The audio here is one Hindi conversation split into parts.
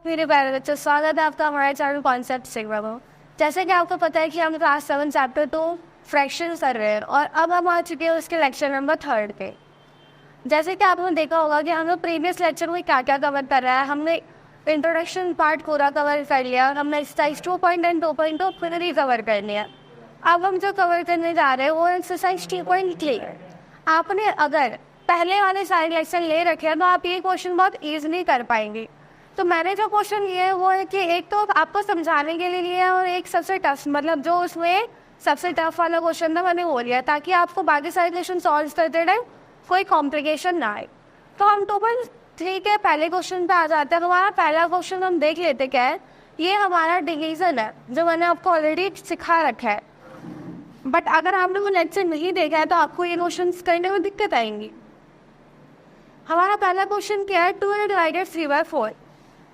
मेरे प्यारे बच्चों, स्वागत है आपका हमारे चैनल कॉन्सेप्ट सिग्मा में। जैसे कि आपको पता है कि हम क्लास 7 चैप्टर 2 फ्रैक्शन कर रहे हैं और अब हम आ चुके हैं उसके लेक्चर नंबर 3 पे। जैसे कि आपने देखा होगा कि हम लोग प्रीवियस लेक्चर में क्या क्या कवर कर रहा है। हमने इंट्रोडक्शन पार्ट पूरा कवर कर लिया, हमने एक्सरसाइज 2.2 पूरा ही कवर कर लिया। अब हम जो कवर करने जा रहे हैं वो एक्सरसाइज 2.3। आपने अगर पहले वाले सारे लेक्चर ले रखे हैं तो आप ये क्वेश्चन बहुत ईजिली कर पाएंगे। तो मैंने जो क्वेश्चन लिए वो है कि एक तो आपको समझाने के लिए लिया और एक सबसे टफ, मतलब जो उसमें सबसे टफ वाला क्वेश्चन था मैंने वो लिया, ताकि आपको बाकी सारे क्वेश्चन सॉल्व करते टाइम कोई कॉम्प्लिकेशन ना आए। तो हम 2.3 के पहले क्वेश्चन पे आ जाते हैं। हमारा पहला क्वेश्चन हम देख लेते क्या है। ये हमारा डिवीजन है जो मैंने आपको ऑलरेडी सिखा रखा है, बट अगर आपने वो लेक्चर नहीं देखा है तो आपको ये क्वेश्चन करने में दिक्कत आएंगी। हमारा पहला क्वेश्चन क्या है, 2 डिवाइडेड 3/4।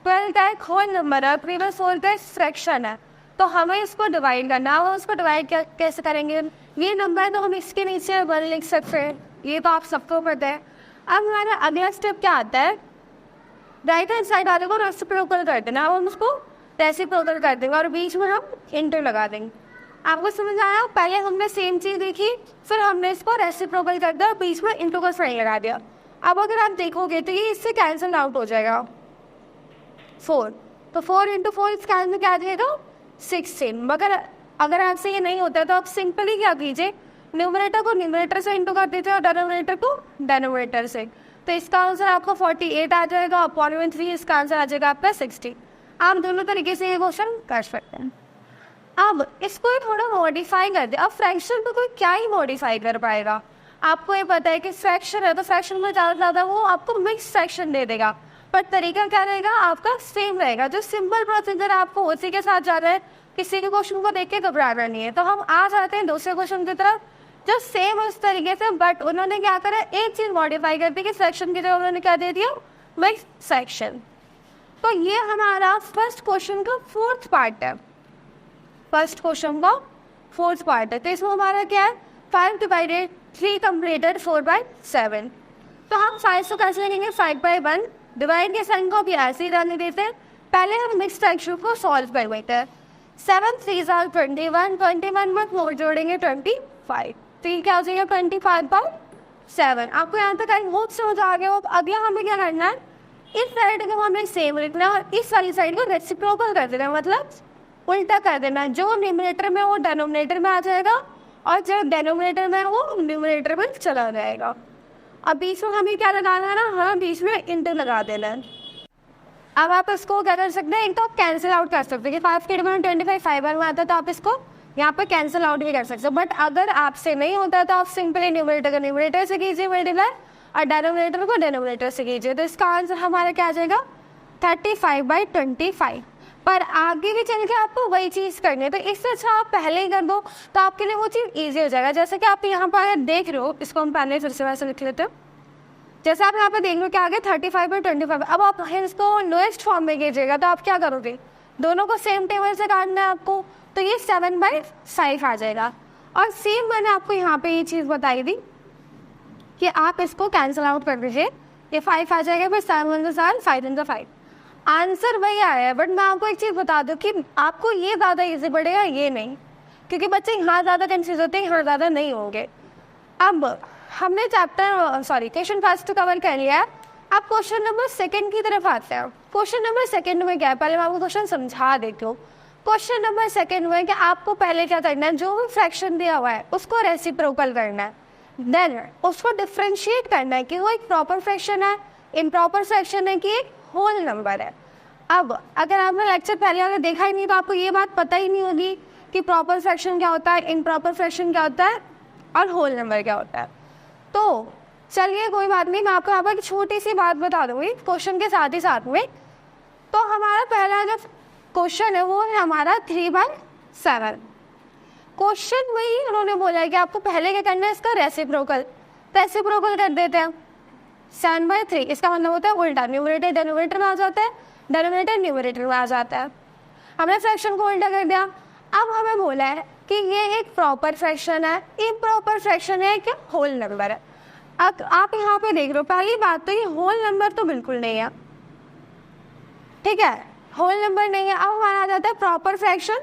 12 का एक होल नंबर है, 3/4 का फ्रैक्शन है, तो हमें इसको डिवाइड करना है। इसको डिवाइड कैसे करेंगे, ये नंबर है तो हम इसके नीचे 1 लिख सकते हैं, ये तो आप सबको पता है। अब हमारा अगला स्टेप क्या आता है, राइट हैंड साइड वाले को रेसिप्रोकल कर देना। अब हम उसको रेसिप्रोकल कर देंगे और बीच में हम इंटू लगा देंगे। आपको समझ आया, पहले हमने सेम चीज़ देखी, फिर हमने इसको रेसिप्रोकल कर दिया और बीच में इंटू का साइन लगा दिया। अब अगर आप देखोगे तो ये इससे कैंसिल आउट हो जाएगा 4, तो 4 × 4 इस कैंसिल क्या आ जाएगा 16। मगर अगर आपसे ये नहीं होता है तो आप सिंपली क्या कीजिए, न्यूमरेटर को न्यूमरेटर से इंटू कर दीजिए और डेनोमिनेटर को डेनोमिनेटर से। तो इसका आंसर आपका 48 आ जाएगा, अपॉन में 3 इसका आंसर आ जाएगा आपका 60। आप दोनों तरीके से ये क्वेश्चन कर सकते हैं। अब इसको थोड़ा मॉडिफाई कर दे। अब फ्रैक्शन को कोई क्या ही मॉडिफाई कर पाएगा। आपको ये पता है कि फ्रैक्शन है तो फ्रैक्शन में ज़्यादा से ज़्यादा वो आपको मिक्स फ्रैक्शन दे देगा, पर तरीका क्या रहेगा आपका सेम रहेगा। जो सिंपल प्रोसीजर आपको उसी के साथ जाना है, किसी के क्वेश्चन को देख के घबराना नहीं है। तो हम आ जाते हैं दूसरे क्वेश्चन की तरफ जो सेम उस तरीके से, बट उन्होंने क्या करा, एक चीज़ मॉडिफाई कर दी कि सेक्शन की जगह उन्होंने क्या दे दिया, मिक्स सेक्शन। तो ये हमारा फर्स्ट क्वेश्चन का 4th पार्ट है। फर्स्ट क्वेश्चन का 4th पार्ट है। तो इसमें हमारा क्या है, 5 डिवाइडेड 3 कंप्लीटेड 4/7। तो हम 5 को कैसे लिखेंगे, 5/1। डिवाइड के साइन को भी ऐसे ही डालने देते हैं। पहले हम मिक्स फ्रैक्शन को सॉल्व कर लेते हैं। 7 3 are 21, 21 में 4 जोड़ेंगे 25, तो ये क्या हो जाएगा 25/7। आपको यहाँ तक आई होप समझ आ गया हो। अगला हमें क्या करना है, इस साइड को हमें सेम लिखना है और इस वाली साइड को रेसिप्रोकल कर देना, मतलब उल्टा कर देना। जो न्यूमरेटर में वो डेनोमिनेटर में आ जाएगा और जो डेनोमिनेटर में वो न्यूमरेटर में चला जाएगा। अब बीच में हमें क्या लगाना है ना, हमें बीच में इंटू लगा देना है। अब आप इसको क्या कर सकते हैं, एक तो आप कैंसिल आउट कर सकते हैं कि 5 के 25 5 में आता है, तो आप इसको यहाँ पर कैंसिल आउट भी कर सकते हो। बट अगर आपसे नहीं होता तो आप सिंपली न्यूमरेटर को न्यूमरेटर से कीजिए मल्टीप्लाई और डेनोमिनेटर को डेनोमिनेटर से कीजिए। तो इसका आंसर हमारा क्या आ जाएगा 35/25। पर आगे भी चल के आपको वही चीज़ करनी है, तो इससे अच्छा आप पहले ही कर दो तो आपके लिए वो चीज़ ईजी हो जाएगा। जैसे कि आप यहाँ पर देख रहे हो, इसको हम पहले फिर से वैसे लिख लेते हैं। जैसे आप यहाँ पर देख रहे हो क्या आगे 35/25। अब आप इसको लोएस्ट फॉर्म में कीजिएगा तो आप क्या करोगे, दोनों को सेम टेबल से काटना है आपको, तो ये 7/5 आ जाएगा। और सेम मैंने आपको यहाँ पे ये चीज़ बताई थी कि आप इसको कैंसिल आउट कर दीजिए, ये 5 आ जाएगा, फिर 7 × 7 5 × 5 आंसर वही आया है। बट मैं आपको एक चीज़ बता दूँ कि आपको ये ज़्यादा ईजी पड़ेगा, ये नहीं, क्योंकि बच्चे यहाँ ज़्यादा कंफ्यूज होते हैं, यहाँ ज़्यादा नहीं होंगे। अब हमने क्वेश्चन फर्स्ट कवर कर लिया है। अब क्वेश्चन नंबर 2 की तरफ आते हैं। क्वेश्चन नंबर 2 में क्या है, पहले मैं आपको क्वेश्चन समझा देती हूँ। क्वेश्चन नंबर 2 में कि आपको पहले क्या करना है, जो भी फ्रैक्शन दिया हुआ है उसको रेसिप्रोकल करना है, देन उसको डिफ्रेंशिएट करना है कि वो एक प्रॉपर फ्रैक्शन है, इम्प्रॉपर फ्रैक्शन है कि एक होल नंबर है। अब अगर आपने लेक्चर पहले अगर देखा ही नहीं तो आपको ये बात पता ही नहीं होगी कि प्रॉपर फ्रैक्शन क्या होता है, इम्प्रॉपर फ्रैक्शन क्या होता है और होल नंबर क्या होता है। तो चलिए कोई बात नहीं, मैं आपको यहाँ पर एक छोटी सी बात बता दूँगी क्वेश्चन के साथ ही साथ में। तो हमारा पहला जो क्वेश्चन है वो है हमारा 3/7। क्वेश्चन वही उन्होंने बोला है कि आपको पहले क्या करना है, इसका रेसिप्रोकल कर देते हैं 7/3। इसका मतलब होता है उल्टा, न्यूमरेटर डेनोमिनेटर में आ जाता है, डेनोमिनेटर न्यूमरेटर में आ जाता है। हमने फ्रैक्शन को उल्टा कर दिया। अब हमें बोला है कि ये एक प्रॉपर फ्रैक्शन है, इम्प्रॉपर फ्रैक्शन है कि होल नंबर है। अब आप यहाँ पे देख रहे हो, पहली बात तो ये होल नंबर तो बिल्कुल नहीं है, ठीक है। होल नंबर नहीं है। अब हमारा आ जाता है प्रॉपर फ्रैक्शन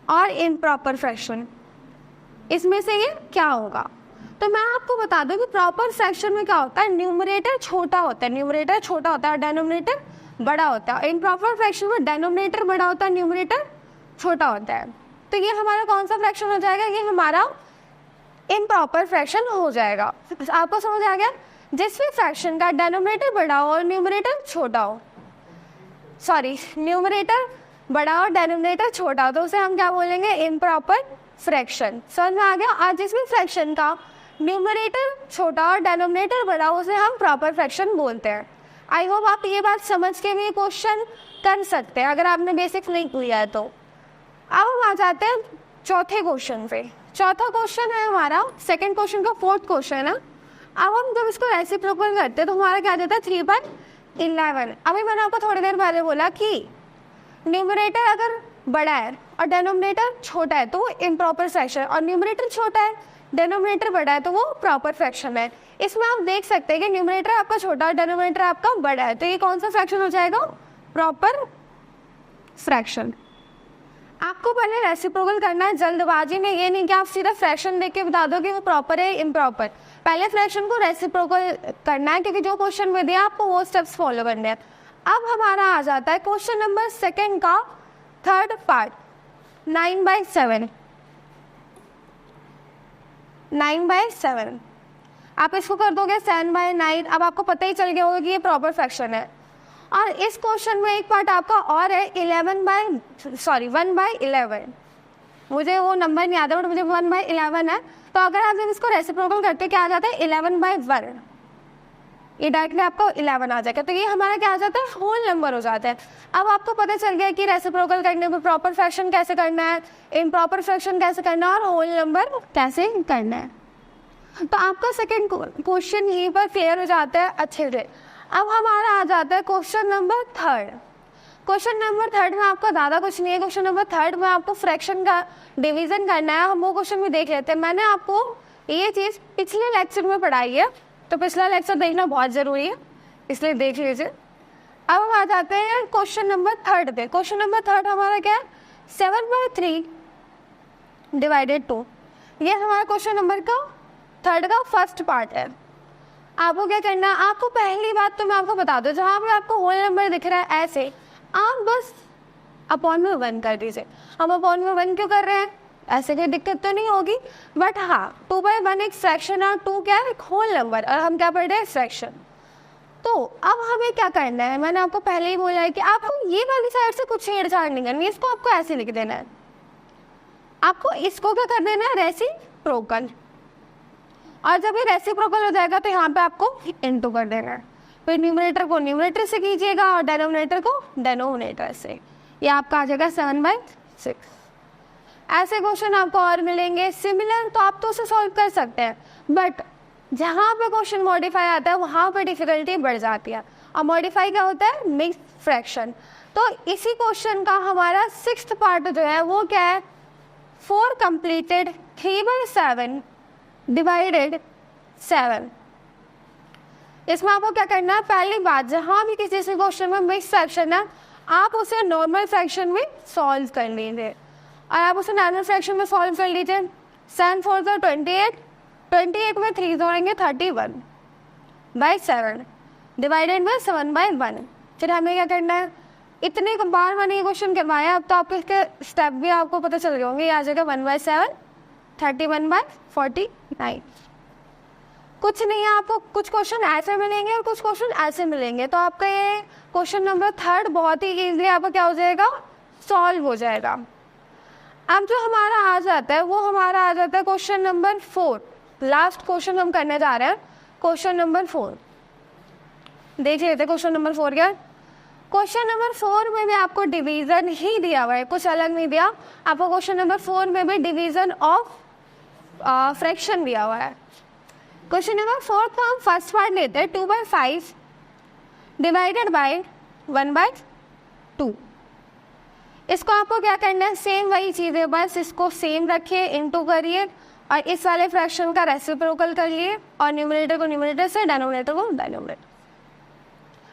और इम्प्रॉपर फ्रैक्शन। इसमें से ये क्या होगा? तो मैं आपको बता दूं कि प्रॉपर फ्रैक्शन में क्या होता है, न्यूमरेटर छोटा होता है, न्यूमरेटर छोटा होता है, डेनोमिनेटर बड़ा होता है। इम्प्रॉपर फ्रैक्शन में डेनोमिनेटर बड़ा होता है, न्यूमरेटर छोटा होता है। तो ये हमारा कौन सा फ्रैक्शन हो जाएगा? ये हमारा इम्प्रॉपर फ्रैक्शन हो जाएगा। आपको समझ आ गया? जिस भी फ्रैक्शन का डेनोमिनेटर बड़ा हो और न्यूमरेटर छोटा हो, सॉरी न्यूमरेटर बड़ा और डेनोमिनेटर छोटा हो, तो उसे हम क्या बोलेंगे? Improper fraction. समझ में आ गया? और जिस भी फ्रैक्शन का न्यूमरेटर छोटा और डेनोमिनेटर बड़ा हो उसे हम प्रॉपर फ्रैक्शन बोलते हैं। आई होप आप ये बात समझ के भी क्वेश्चन कर सकते हैं अगर आपने बेसिक नहीं किया है तो। अब हम आ जाते हैं चौथे क्वेश्चन पे। चौथा क्वेश्चन है हमारा सेकंड क्वेश्चन का फोर्थ क्वेश्चन है। अब हम जब इसको रेसिप्रोकल करते हैं तो हमारा क्या देता है? 3/11। अभी मैंने आपको थोड़ी देर पहले बोला कि न्यूमरेटर अगर बड़ा है और डेनोमिनेटर छोटा है तो वो इम्प्रॉपर फ्रैक्शन, और न्यूमरेटर छोटा है डेनोमिनेटर बड़ा है तो वो प्रॉपर फ्रैक्शन है। इसमें आप देख सकते हैं कि न्यूमरेटर आपका छोटा और डेनोमिनेटर आपका बड़ा है, तो ये कौन सा फ्रैक्शन हो जाएगा? Proper fraction. आपको पहले रेसिप्रोकल करना है जल्दबाजी में, ये नहीं कि आप सीधा फ्रैक्शन देख के बता दो कि वो प्रॉपर है इम्प्रॉपर। पहले फ्रैक्शन को रेसिप्रोकल करना है क्योंकि जो क्वेश्चन में दिया आपको वो स्टेप्स फॉलो करने हैं। अब हमारा आ जाता है क्वेश्चन नंबर सेकंड का थर्ड पार्ट, 9/7। 9/7 आप इसको कर दोगे 7/9। अब आपको पता ही चल गया होगा कि ये प्रॉपर फ्रैक्शन है। और इस क्वेश्चन में एक पार्ट आपका और है 1/11। मुझे वो नंबर नहीं आता बट मुझे 1/11 है। तो अगर आप जब इसको रेसिप्रोकल करते क्या आ जाता है? 11/1। ये डायरेक्टली आपको 11 आ जाएगा। तो ये हमारा क्या आ जाता है? होल नंबर हो जाता है। अब आपको पता चल गया कि रेसिप्रोकल करने में प्रॉपर फ्रैक्शन कैसे करना है, इम्प्रॉपर फ्रैक्शन कैसे करना है और होल नंबर कैसे करना है। तो आपका सेकंड क्वेश्चन यहीं पर क्लियर हो जाता है अच्छे से। अब हमारा आ जाता है question number third. Question number third में आपका ज़्यादा कुछ नहीं है। क्वेश्चन नंबर थर्ड में आपको फ्रैक्शन का डिवीजन करना है। हम वो क्वेश्चन भी देख लेते हैं। मैंने आपको ये चीज़ पिछले लेक्चर में पढ़ाई है, तो पिछला लेक्चर देखना बहुत ज़रूरी है, इसलिए देख लीजिए। अब हम आ जाते हैं क्वेश्चन नंबर थर्ड पे। क्वेश्चन नंबर थर्ड हमारा क्या है? 7/3 / 2। ये हमारा क्वेश्चन नंबर का थर्ड का फर्स्ट पार्ट है। आपको क्या करना है? आपको पहली बात तो मैं आपको बता दूं, जहाँ पे आपको होल नंबर दिख रहा है ऐसे आप बस अपॉन में 1 कर दीजिए। हम अपॉन में 1 क्यों कर रहे हैं? ऐसे कोई दिक्कत तो नहीं होगी, बट हाँ 2/1 एक फ्रैक्शन और 2 क्या है? एक होल नंबर, और हम क्या पढ़ रहे हैं? फ्रैक्शन। तो अब हमें क्या करना है? मैंने आपको पहले ही बोला है कि आपको ये वाली साइड से कुछ छेड़छाड़ नहीं करनी, इसको आपको ऐसे लिख देना है। आपको इसको क्या कर देना है? रेसिप्रोकल। और जब ये रेसिप्रोकल हो जाएगा तो यहाँ पे आपको इनटू कर देना है। फिर न्यूमरेटर को न्यूमरेटर से कीजिएगा और डेनोमिनेटर को डेनोमिनेटर से। ये आपका आ जाएगा 7/6। ऐसे क्वेश्चन आपको और मिलेंगे सिमिलर, तो आप तो उसे सॉल्व कर सकते हैं, बट जहाँ पे क्वेश्चन मॉडिफाई आता है वहाँ पे डिफिकल्टी बढ़ जाती है। और मॉडिफाई क्या होता है? Mix fraction. तो इसी क्वेश्चन का हमारा 6th पार्ट जो है वो क्या है? 4 कंप्लीटेड 3/7 / 7। इसमें आपको क्या करना है? पहली बात, जहाँ भी किसी से क्वेश्चन में मिक्स फ्रैक्शन है आप उसे नॉर्मल फ्रैक्शन में सॉल्व कर लीजिए। और आप उसे नॉर्मल फ्रैक्शन में सॉल्व कर लीजिए। 7 4 28, 28 में 3 जोड़ेंगे 31/7 डिवाइडेड बाय 7/1। फिर हमें क्या करना है? इतने बार मैंने ये क्वेश्चन करवाया, अब तो आपको इसके स्टेप भी आपको पता चल गए होंगे। ये आ जाएगा 1/7 31/49। कुछ नहीं है, आपको कुछ क्वेश्चन ऐसे मिलेंगे और कुछ क्वेश्चन ऐसे मिलेंगे। तो आपका ये क्वेश्चन नंबर थर्ड बहुत ही ईजिली आपका क्या हो जाएगा? सॉल्व हो जाएगा। अब जो हमारा आ जाता है वो हमारा आ जाता है क्वेश्चन नंबर 4। लास्ट क्वेश्चन हम करने जा रहे हैं, क्वेश्चन नंबर 4। देख लेते हैं क्वेश्चन नंबर 4 क्या। क्वेश्चन नंबर 4 में भी आपको डिवीजन ही दिया हुआ है, कुछ अलग नहीं दिया आपको। क्वेश्चन नंबर 4 में भी डिवीजन ऑफ फ्रैक्शन दिया हुआ है। क्वेश्चन नंबर 4 का हम फर्स्ट पार्ट लेते हैं 2/5 डिवाइडेड बाय 1/2। इसको आपको क्या करना है? सेम वही चीज़ है, बस इसको सेम रखिए, इनटू करिए और इस वाले फ्रैक्शन का रेसिप्रोकल करिए और न्यूमरेटर को न्यूमरेटर से, डेनोमिनेटर को डेनोमिनेटर।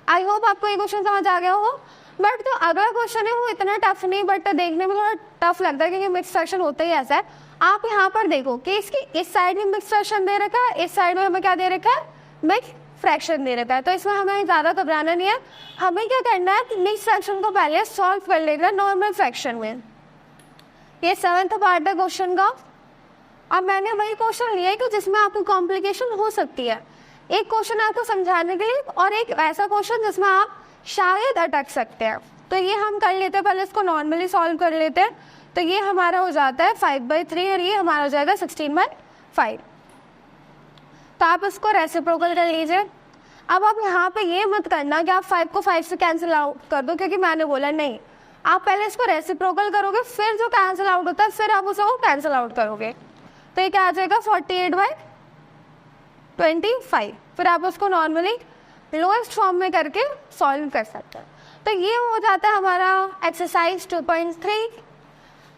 आई होप आपको ये क्वेश्चन समझ आ गया हो। बट जो अगला क्वेश्चन है वो इतना टफ नहीं, बट देखने में थोड़ा टफ लगता है क्योंकि मिक्स फ्रैक्शन होता ही ऐसा है। आप यहाँ पर देखो कि इसकी इस साइड में मिक्स फ्रैक्शन दे रखा है, इस साइड में हमें क्या दे रखा है, मिक्स फ्रैक्शन दे रखा है। तो इसमें हमें ज़्यादा घबराना नहीं है, हमें क्या करना है कि मिक्स फ्रैक्शन को पहले सॉल्व कर लेगा नॉर्मल फ्रैक्शन में। ये 7th पार्ट है क्वेश्चन का। अब मैंने वही क्वेश्चन लिया है कि जिसमें आपको कॉम्प्लिकेशन हो सकती है, एक क्वेश्चन आपको समझाने के लिए और एक ऐसा क्वेश्चन जिसमें आप शायद अटक सकते हैं। तो ये हम कर लेते हैं, पहले इसको नॉर्मली सॉल्व कर लेते हैं। तो ये हमारा हो जाता है 5/3 और ये हमारा हो जाएगा 16/5। तो आप इसको रेसिप्रोकल कर लीजिए। अब आप यहाँ पे ये मत करना कि आप 5 को 5 से कैंसिल आउट कर दो, क्योंकि मैंने बोला नहीं, आप पहले इसको रेसिप्रोकल करोगे, फिर जो कैंसिल आउट होता है फिर आप उसे वो कैंसिल आउट करोगे। तो ये क्या आ जाएगा 48/25। फिर आप उसको नॉर्मली लोएस्ट फॉर्म में करके सॉल्व कर सकते हैं। तो ये हो जाता है हमारा एक्सरसाइज 2.3।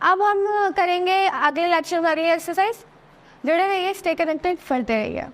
अब हम करेंगे अगले लेक्चर में अगली एक्सरसाइज। जुड़े रहिए, स्टे कनेक्टेड, पढ़ते रहिए।